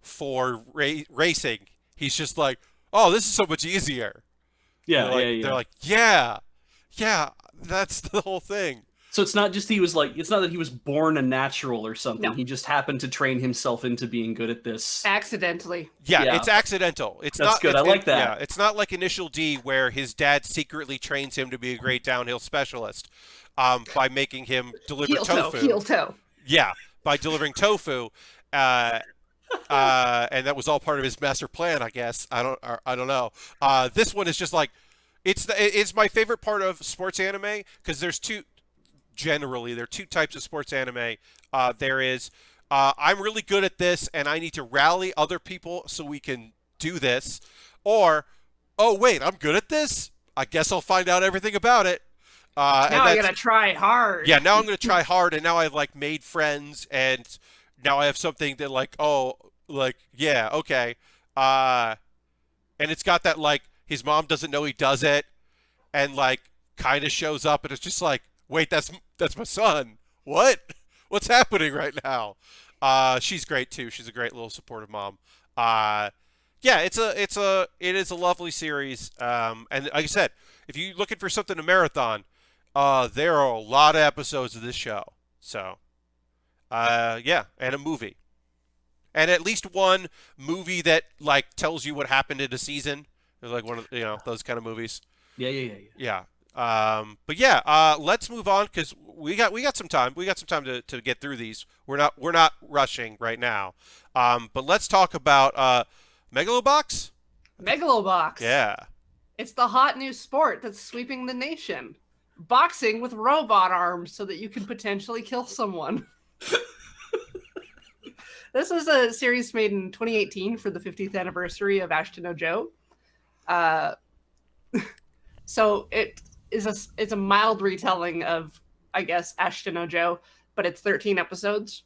for racing, he's just like, oh, this is so much easier. yeah, They're like, yeah, that's the whole thing. So it's not just it's not that he was born a natural or something. No. He just happened to train himself into being good at this. Accidentally. Yeah, Yeah. it's accidental. It's That's not good. I like that. Yeah, it's not like Initial D where his dad secretly trains him to be a great downhill specialist by making him deliver tofu. Heel toe. Yeah, by delivering tofu, and that was all part of his master plan, I guess. I don't know. This one is just like, it's my favorite part of sports anime because there are two types of sports anime. There is, I'm really good at this and I need to rally other people so we can do this, or, oh wait, I'm good at this? I guess I'll find out everything about it. Now I gotta try hard. Yeah, now I'm gonna try hard, and now I've like made friends, and now I have something that like, oh, like, yeah, okay. And it's got that like his mom doesn't know he does it, and like kind of shows up, and it's just like, wait, that's my son. What? What's happening right now? She's great too. She's a great little supportive mom. Yeah, it is a lovely series. And like I said, if you're looking for something to marathon, there are a lot of episodes of this show. So, yeah, and a movie. And at least one movie that like tells you what happened in a season. It's like one of those kind of movies. Yeah. But yeah, let's move on because we got some time. We got some time to get through these. We're not rushing right now. But let's talk about Megalobox. Megalobox. Yeah. It's the hot new sport that's sweeping the nation. Boxing with robot arms so that you can potentially kill someone. This was a series made in 2018 for the 50th anniversary of Ashton no Joe. So it's a mild retelling of, I guess, Ashton no Joe, but it's 13 episodes.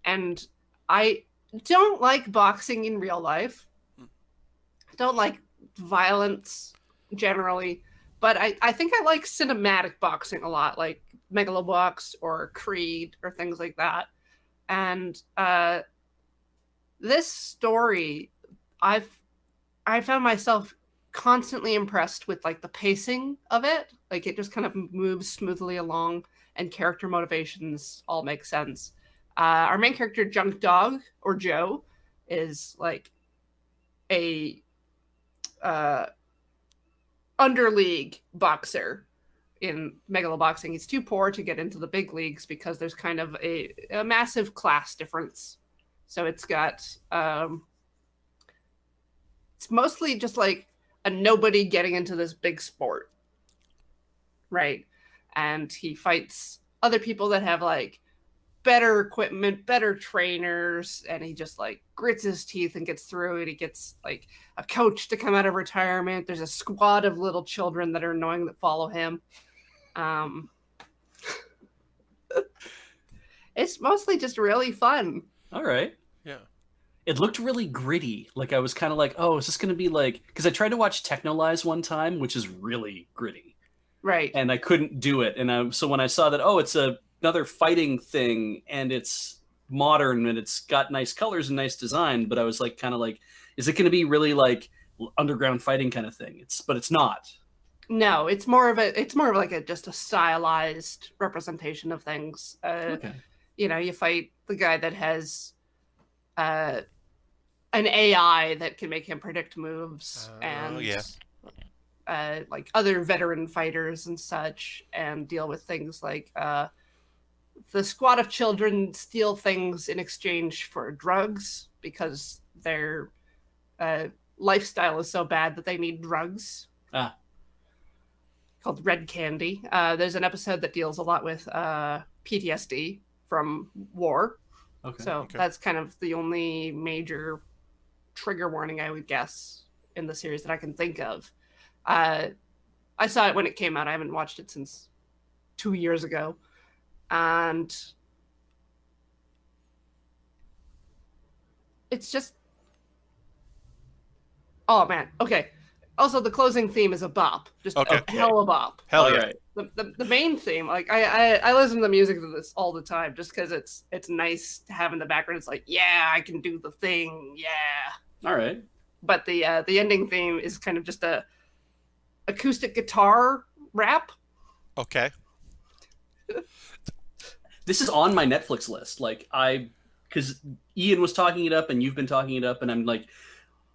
And I don't like boxing in real life. I don't like violence generally, but I think I like cinematic boxing a lot, like Megalobox or Creed or things like that. And this story, I found myself constantly impressed with like the pacing of it. Like it just kind of moves smoothly along, and character motivations all make sense. Our main character, Junk Dog or Joe, is like a underleague boxer in Megaloboxing. He's too poor to get into the big leagues because there's kind of a massive class difference. So it's got it's mostly just like a nobody getting into this big sport, right? And he fights other people that have like better equipment, better trainers, and he just like grits his teeth and gets through it. He gets like a coach to come out of retirement. There's a squad of little children that are annoying that follow him. It's mostly just really fun. All right. Yeah. it looked really gritty. Like I was kind of like, oh, is this going to be like? Because I tried to watch Technolize one time, which is really gritty, Right. and I couldn't do it. And so when I saw that, oh, it's another fighting thing, and it's modern and it's got nice colors and nice design, but I was like, kind of like, is it going to be really like underground fighting kind of thing? But it's not. No, it's more of like just a stylized representation of things. Okay. You know, you fight the guy that has an AI that can make him predict moves, and like other veteran fighters and such, and deal with things like the squad of children steal things in exchange for drugs because their lifestyle is so bad that they need drugs. Called Red Candy. There's an episode that deals a lot with PTSD from war. So that's kind of the only major trigger warning, I would guess, in the series that I can think of. I saw it when it came out. I haven't watched it since 2 years ago. And it's just... Oh, man. Okay. Also, the closing theme is a bop. Just a hell of a bop. Hell yeah. Right. The main theme, like I listen to the music of this all the time just because it's nice to have in the background. It's like, yeah, I can do the thing. Yeah. All right. But the ending theme is kind of just a acoustic guitar rap. Okay. This is on my Netflix list. Like because Ian was talking it up and you've been talking it up, and I'm like,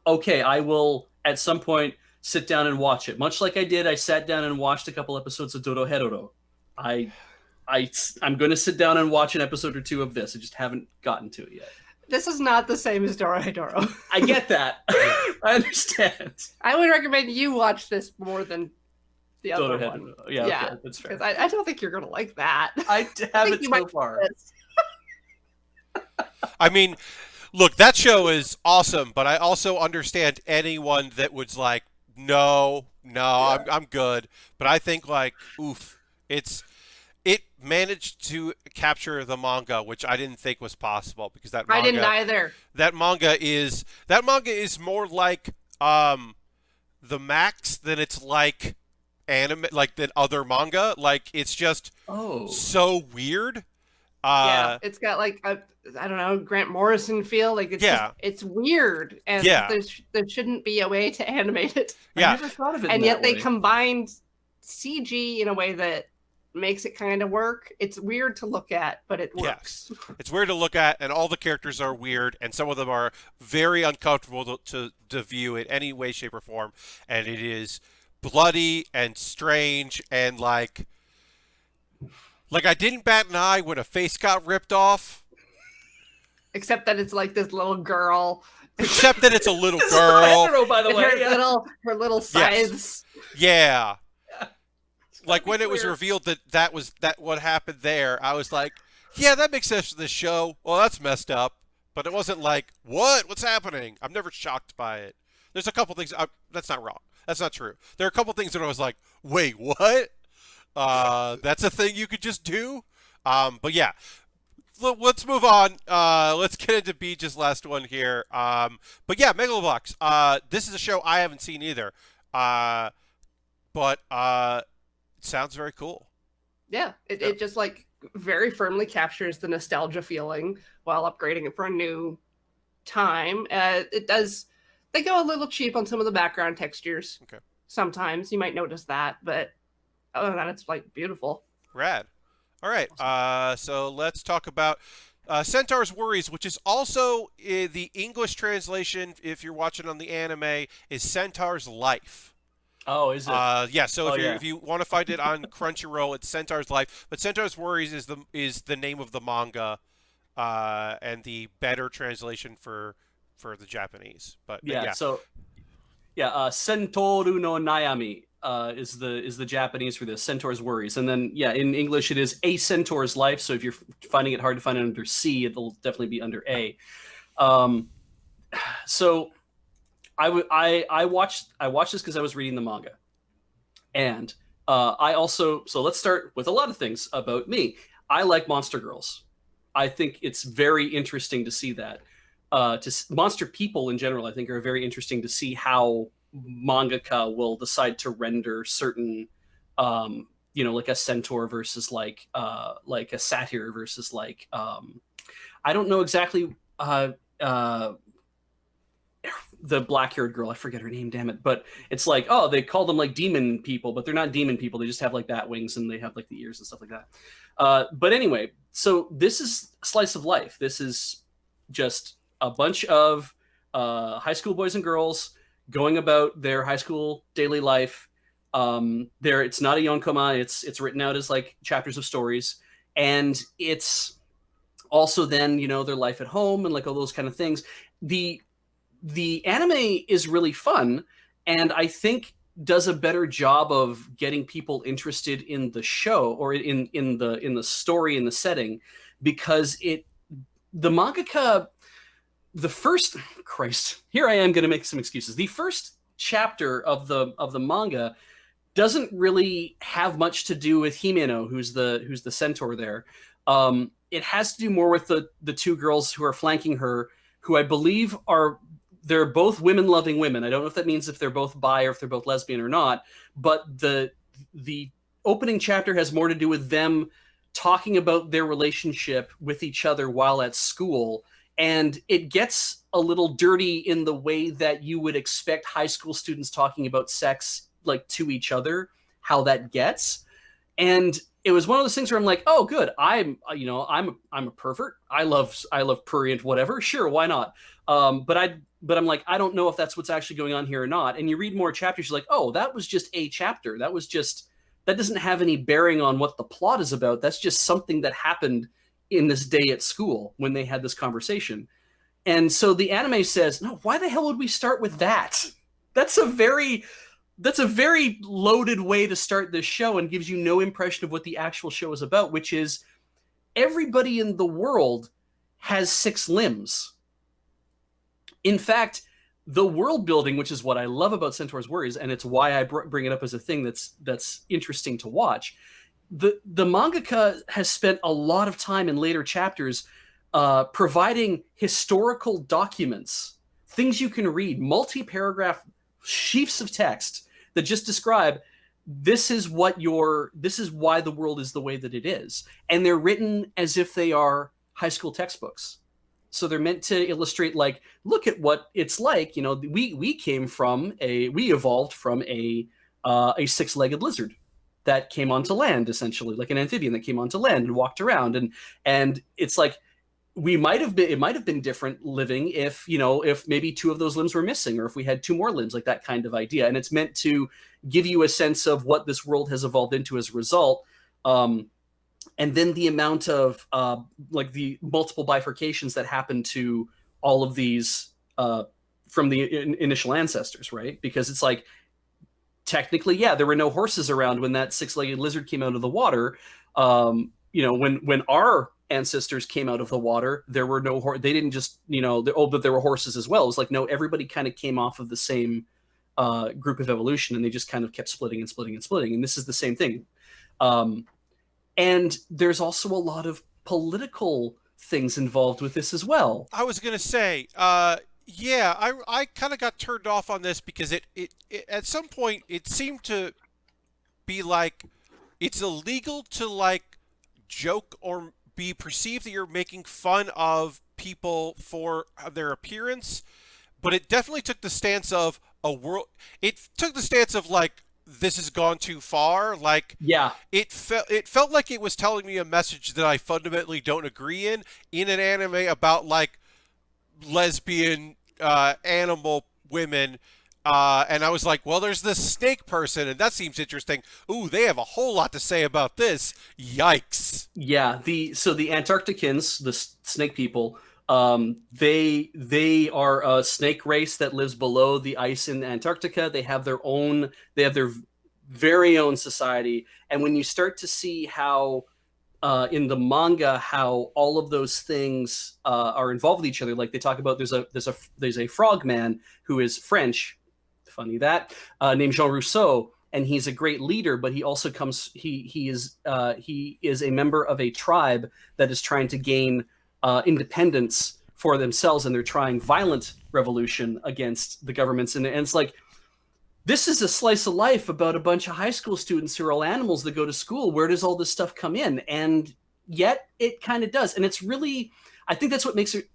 okay, I will at some point sit down and watch it. Much like I did, I sat down and watched a couple episodes of Dorohedoro. I'm going to sit down and watch an episode or two of this. I just haven't gotten to it yet. This is not the same as Dorohedoro. I get that. I understand. I would recommend you watch this more than the other one. Yeah, okay, that's fair. I don't think you're going to like that. I haven't so far. I mean, look, that show is awesome, but I also understand anyone that was like, no, I'm good. But I think like, oof, it managed to capture the manga, which I didn't think was possible because that manga, I didn't either. That manga is more like the Max than it's like anime, like than other manga. Like it's just so weird. Yeah, it's got like I don't know, Grant Morrison feel. Like it's it's weird, and there shouldn't be a way to animate it. Yeah, I never thought of it. And yet they combined CG in a way that makes it kind of work. It's weird to look at, but it works. Yeah. It's weird to look at, and all the characters are weird, and some of them are very uncomfortable to view in any way, shape, or form. And it is bloody and strange, and like I didn't bat an eye when a face got ripped off. Except that it's like this little girl. Except that it's a little girl. By the way, her little scythes. Yeah. Like when it was revealed that what happened there, I was like, yeah, that makes sense for this show. Well, that's messed up. But it wasn't like, what's happening? I'm never shocked by it. There's a couple things. That's not wrong. That's not true. There are a couple things that I was like, wait, what? That's a thing you could just do? But yeah. Let's move on. Let's get into Beej's last one here. But yeah, Megalobox. This is a show I haven't seen either. But it sounds very cool. Yeah, it just like very firmly captures the nostalgia feeling while upgrading it for a new time. It does. They go a little cheap on some of the background textures. Okay. Sometimes you might notice that, but other than that, it's like beautiful. Rad. All right, so let's talk about Centaur's Worries, which is also the English translation, if you're watching on the anime, is Centaur's Life. Oh, is it? Yeah, so if you want to find it on Crunchyroll, it's Centaur's Life. But Centaur's Worries is the name of the manga, and the better translation for the Japanese. But yeah. Sentoru no Nayami. Is the Japanese for this, Centaur's Worries. And then, in English, it is A Centaur's Life. So if you're finding it hard to find it under C, it'll definitely be under A. So I watched this because I was reading the manga. And so let's start with a lot of things about me. I like monster girls. I think it's very interesting to see that. monster people in general, I think, are very interesting to see how mangaka will decide to render certain, like a centaur versus like a satyr versus like, I don't know exactly the black-haired girl, I forget her name, damn it, but it's like, oh, they call them like demon people, but they're not demon people, they just have like bat wings and they have like the ears and stuff like that. But anyway, so this is Slice of Life. This is just a bunch of high school boys and girls going about their high school daily life. It's not a yonkoma, it's written out as like chapters of stories, and it's also then, their life at home and like all those kind of things. The anime is really fun, and I think does a better job of getting people interested in the show or in the story and the setting, because the mangaka, here I am going to make some excuses. The first chapter of the manga doesn't really have much to do with Himeno, who's the centaur there. It has to do more with the two girls who are flanking her, who I believe they're both women-loving women. I don't know if that means if they're both bi or if they're both lesbian or not, but the opening chapter has more to do with them talking about their relationship with each other while at school, and it gets a little dirty in the way that you would expect high school students talking about sex like to each other, how that gets. And it was one of those things where I'm like, oh, good. I'm a pervert. I love prurient whatever. Sure, why not? But I'm like, I don't know if that's what's actually going on here or not. And you read more chapters, you're like, oh, that was just a chapter. That doesn't have any bearing on what the plot is about. That's just something that happened in this day at school when they had this conversation. And so the anime says, no, why the hell would we start with that? That's a very loaded way to start this show and gives you no impression of what the actual show is about, which is everybody in the world has 6 limbs. In fact, the world building, which is what I love about Centaur's Worries, and it's why I bring it up as a thing that's interesting to watch. The mangaka has spent a lot of time in later chapters providing historical documents, things you can read, multi-paragraph sheafs of text that just describe this is why the world is the way that it is, and they're written as if they are high school textbooks. So they're meant to illustrate, like, look at what it's like. We evolved from a 6-legged lizard that came onto land, essentially, like an amphibian that came onto land and walked around, and it's like it might have been different living if maybe 2 of those limbs were missing, or if we had 2 more limbs, like that kind of idea. And it's meant to give you a sense of what this world has evolved into as a result. And then the amount of like the multiple bifurcations that happen to all of these from the initial ancestors, right? Because it's like, technically, yeah, there were no horses around when that 6-legged lizard came out of the water. When our ancestors came out of the water, there were no they didn't just but there were horses as well. It was like, no, everybody kind of came off of the same group of evolution, and they just kind of kept splitting and splitting and splitting. And this is the same thing. And there's also a lot of political things involved with this as well. I was going to say, I kind of got turned off on this because it at some point it seemed to be like it's illegal to like joke or be perceived that you're making fun of people for their appearance, but it definitely took the stance of like, this has gone too far. Like, yeah, it felt like it was telling me a message that I fundamentally don't agree in an anime about like lesbian animal women. And I was like, well, there's this snake person, and that seems interesting. Ooh, they have a whole lot to say about this. Yikes. Yeah, the Antarcticans, the snake people, they are a snake race that lives below the ice in Antarctica. They have their very own society. And when you start to see how in the manga how all of those things are involved with each other, like they talk about there's a frogman who is French, funny that, named Jean Rousseau, and he's a great leader, but he also he is a member of a tribe that is trying to gain independence for themselves, and they're trying violent revolution against the governments. And it's like, this is a slice of life about a bunch of high school students who are all animals that go to school. Where does all this stuff come in? And yet it kind of does. And it's really, I think that's what makes it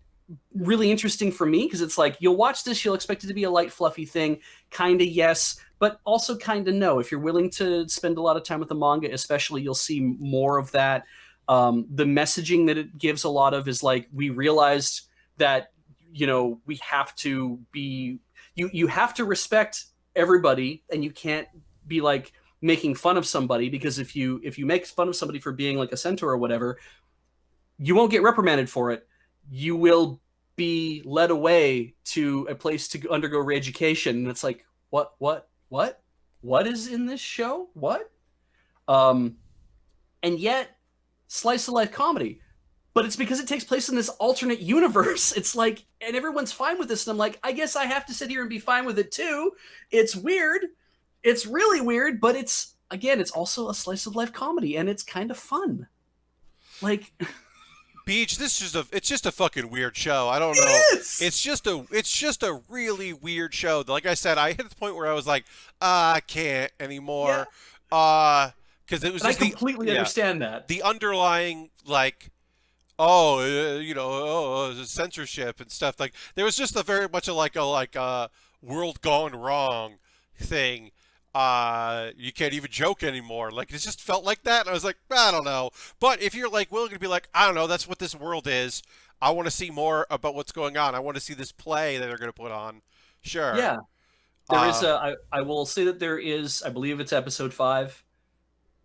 really interesting for me, because it's like, you'll watch this, you'll expect it to be a light, fluffy thing. Kind of yes, but also kind of no. If you're willing to spend a lot of time with the manga, especially, you'll see more of that. The messaging that it gives a lot of is like, we realized that, you know, we have to be, you have to respect everybody, and you can't be like making fun of somebody, because if you make fun of somebody for being like a centaur or whatever, you won't get reprimanded for it. You will be led away to a place to undergo re-education. And it's like, what is in this show? What? And yet, slice of life comedy. But it's because it takes place in this alternate universe. It's like, and everyone's fine with this. And I'm like, I guess I have to sit here and be fine with it too. It's weird. It's really weird, but it's, again, it's also a slice of life comedy, and it's kind of fun. Like, Beej, it's just a fucking weird show. I don't know. It is! It's just a really weird show. Like I said, I hit the point where I was like, I can't anymore. Because it was and just I completely understand that. The underlying, like, censorship and stuff. Like, there was just a very much of like a world gone wrong thing. You can't even joke anymore. Like, it just felt like that. And I was like, I don't know. But if you're like willing to be like, I don't know, that's what this world is. I want to see more about what's going on. I want to see this play that they're going to put on. Sure. Yeah. There is I will say that there is, I believe it's episode 5.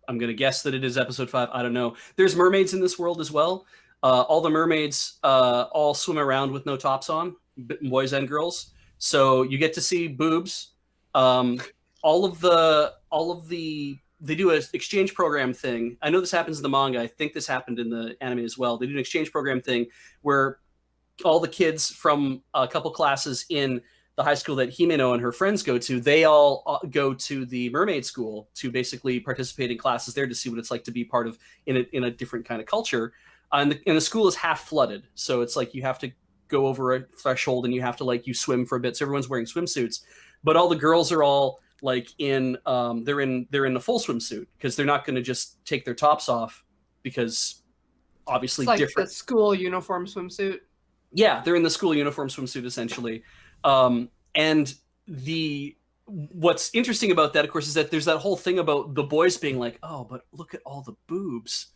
I'm going to guess that it is episode 5. I don't know. There's mermaids in this world as well. All the mermaids all swim around with no tops on, boys and girls. So you get to see boobs. All of the they do an exchange program thing. I know this happens in the manga. I think this happened in the anime as well. They do an exchange program thing where all the kids from a couple classes in the high school that Himeno and her friends go to, they all go to the mermaid school to basically participate in classes there to see what it's like to be part of in a different kind of culture. And the school is half flooded, so it's like you have to go over a threshold and you have to, like, you swim for a bit. So everyone's wearing swimsuits, but all the girls are all like in they're in the full swimsuit, because they're not going to just take their tops off, because obviously it's like different. The school uniform swimsuit. Yeah, they're in the school uniform swimsuit essentially. And what's interesting about that, of course, is that there's that whole thing about the boys being like, oh, but look at all the boobs.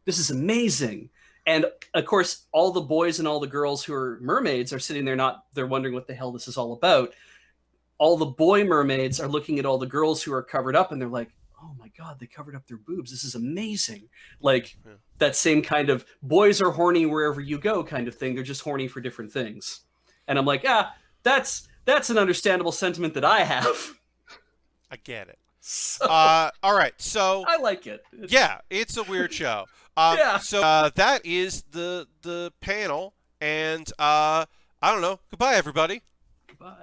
This is amazing. And of course, all the boys and all the girls who are mermaids are sitting there, they're wondering what the hell this is all about. All the boy mermaids are looking at all the girls who are covered up, and they're like, oh my God, they covered up their boobs. This is amazing. Like, that same kind of boys are horny wherever you go kind of thing. They're just horny for different things. And I'm like, that's an understandable sentiment that I have. I get it. So, all right, so I like it. It's a weird show. So that is the panel, and I don't know. Goodbye, everybody. Goodbye.